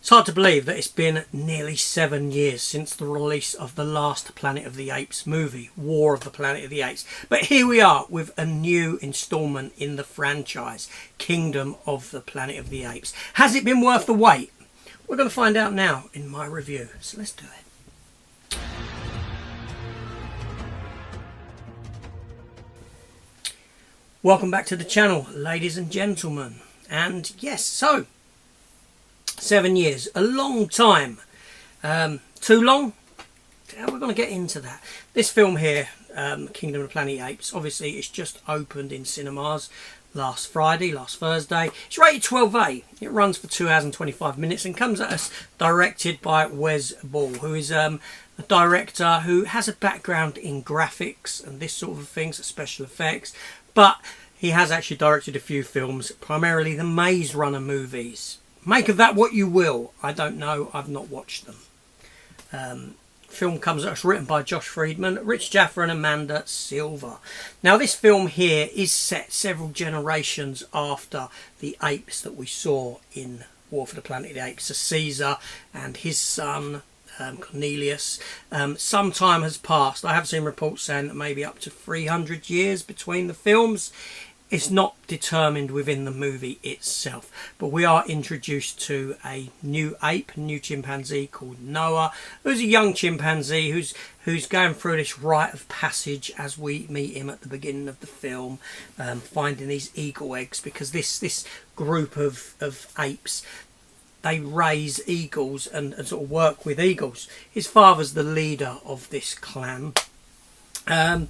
It's hard to believe that it's been nearly 7 years since the release of the last Planet of the Apes movie, War of the Planet of the Apes. But here we are with a new instalment in the franchise, Kingdom of the Planet of the Apes. Has it been worth the wait? We're going to find out now in my review, so let's do it. Welcome back to the channel, ladies and gentlemen. And yes, so 7 years, a long time. Too long? We're going to get into that. This film here, Kingdom of the Planet of the Apes, obviously it's just opened in cinemas last Thursday. It's rated 12A. It runs for 2 hours and 25 minutes and comes at us directed by Wes Ball, who is a director who has a background in graphics and this sort of things, special effects, but he has actually directed a few films, primarily the Maze Runner movies. Make of that what you will. I don't know. I've not watched them. Film comes at us written by Josh Friedman, Rich Jaffa and Amanda Silver. Now this film here is set several generations after the apes that we saw in War for the Planet of the Apes. So Caesar and his son Cornelius. Some time has passed. I have seen reports saying that maybe up to 300 years between the films. It's not determined within the movie itself, but we are introduced to a new ape, new chimpanzee called Noah, who's a young chimpanzee who's going through this rite of passage as we meet him at the beginning of the film, finding these eagle eggs, because this group of apes, they raise eagles and sort of work with eagles. His father's the leader of this clan, and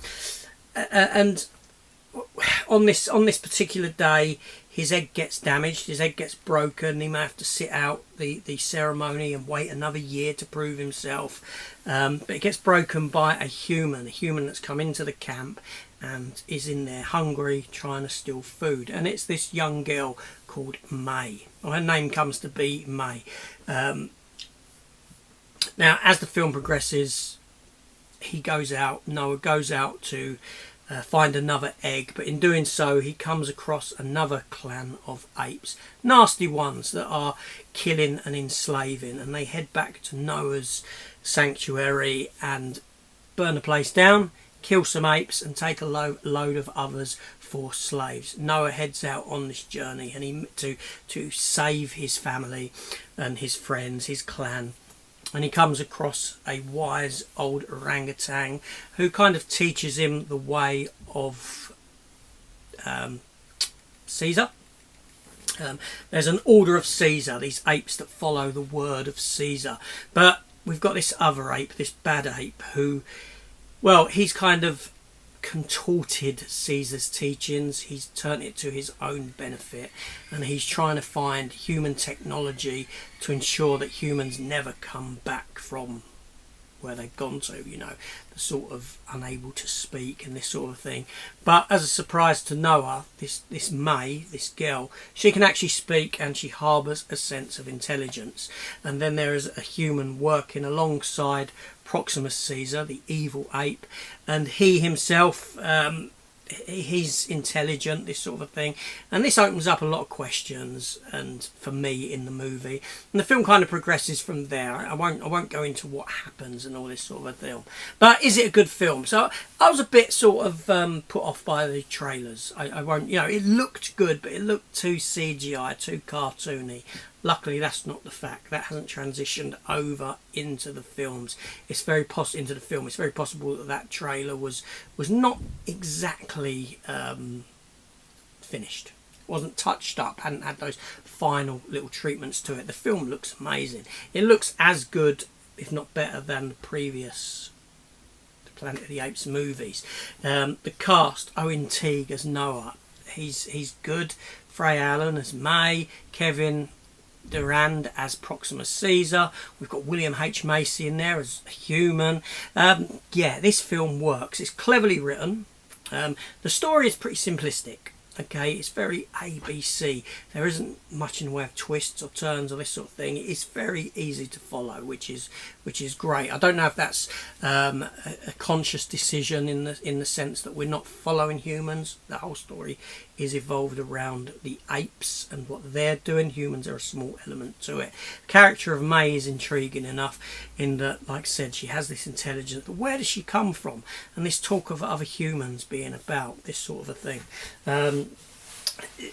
on this particular day his egg gets damaged, his egg gets broken. He may have to sit out the ceremony and wait another year to prove himself, but it gets broken by a human that's come into the camp and is in there hungry, trying to steal food. And it's this young girl called May. Well, her name comes to be May. Now as the film progresses, Noah goes out to find another egg, but in doing so he comes across another clan of apes, nasty ones that are killing and enslaving, and they head back to Noah's sanctuary and burn the place down, kill some apes and take a load of others for slaves. Noah heads out on this journey and to save his family and his friends, his clan. And he comes across a wise old orangutan who kind of teaches him the way of Caesar. There's an order of Caesar, these apes that follow the word of Caesar. But we've got this other ape, this bad ape, who, well, he's kind of contorted Caesar's teachings. He's turned it to his own benefit, and he's trying to find human technology to ensure that humans never come back from where they've gone to, you know, the sort of unable to speak and this sort of thing. But as a surprise to Noah, this May, this girl, she can actually speak and she harbours a sense of intelligence. And then there is a human working alongside Proximus Caesar, the evil ape, and he himself, he's intelligent, this sort of thing. And this opens up a lot of questions, and for me, in the movie, and the film kind of progresses from there. I won't go into what happens and all this sort of a thing, but is it a good film? So I was a bit sort of put off by the trailers. I won't, you know, it looked good, but it looked too CGI, too cartoony. Luckily, that's not the fact. That hasn't transitioned over into the films. It's very into the film. It's very possible that that trailer was not exactly finished. Wasn't touched up. Hadn't had those final little treatments to it. The film looks amazing. It looks as good, if not better, than the previous Planet of the Apes movies. The cast: Owen Teague as Noah. He's good. Frey Allen as May. Kevin Durand as Proximus Caesar. We've got William H. Macy in there as a human. Yeah, this film works. It's cleverly written. The story is pretty simplistic. Okay, it's very ABC. There isn't much in the way of twists or turns or this sort of thing. It's very easy to follow, which is great. I don't know if that's a conscious decision in the sense that we're not following humans. The whole story is evolved around the apes and what they're doing. Humans are a small element to it. The character of May is intriguing enough in that, like I said, she has this intelligence, but where does she come from? And this talk of other humans being about this sort of a thing.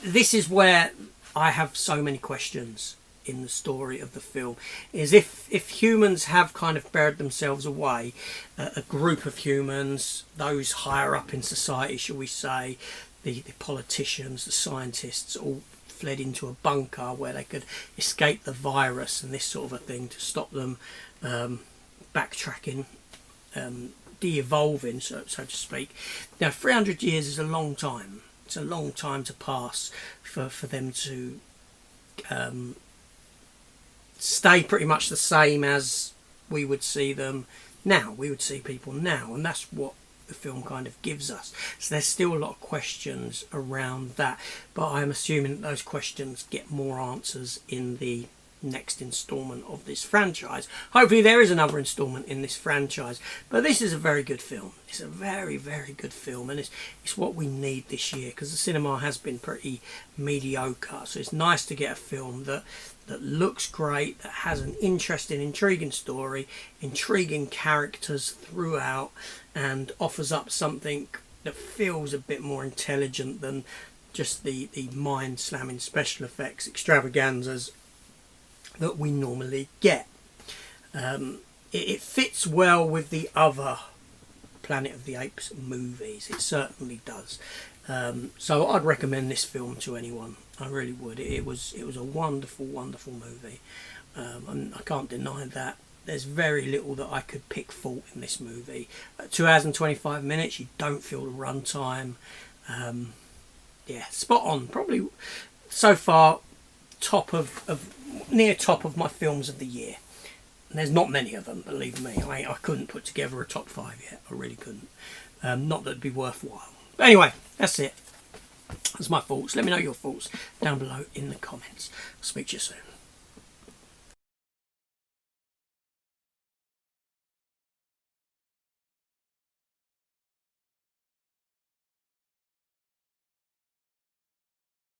This is where I have so many questions in the story of the film, is if humans have kind of buried themselves away, a group of humans, those higher up in society, shall we say, the politicians, the scientists, all fled into a bunker where they could escape the virus and this sort of a thing to stop them backtracking, de-evolving, so to speak. Now, 300 years is a long time. It's a long time to pass for them to stay pretty much the same as we would see them now. We would see people now, and that's what the film kind of gives us. So there's still a lot of questions around that, but I'm assuming that those questions get more answers in the next installment of this franchise. Hopefully there is another installment in this franchise, but this is a very good film. It's a very, very good film, and it's what we need this year, because the cinema has been pretty mediocre. So it's nice to get a film that looks great, that has an interesting, intriguing story, intriguing characters throughout, and offers up something that feels a bit more intelligent than just the mind-slamming special effects extravaganzas that we normally get. It fits well with the other Planet of the Apes movies. It certainly does. So I'd recommend this film to anyone. I really would. It was a wonderful, wonderful movie. And I can't deny that. There's very little that I could pick fault in this movie. 2 hours and 25 minutes. You don't feel the runtime. Yeah, spot on. Probably so far near top of my films of the year. And there's not many of them, believe me. I couldn't put together a top 5 yet. I really couldn't. Not that it'd be worthwhile. But anyway, that's it. That's my thoughts. Let me know your thoughts down below in the comments. I'll speak to you soon.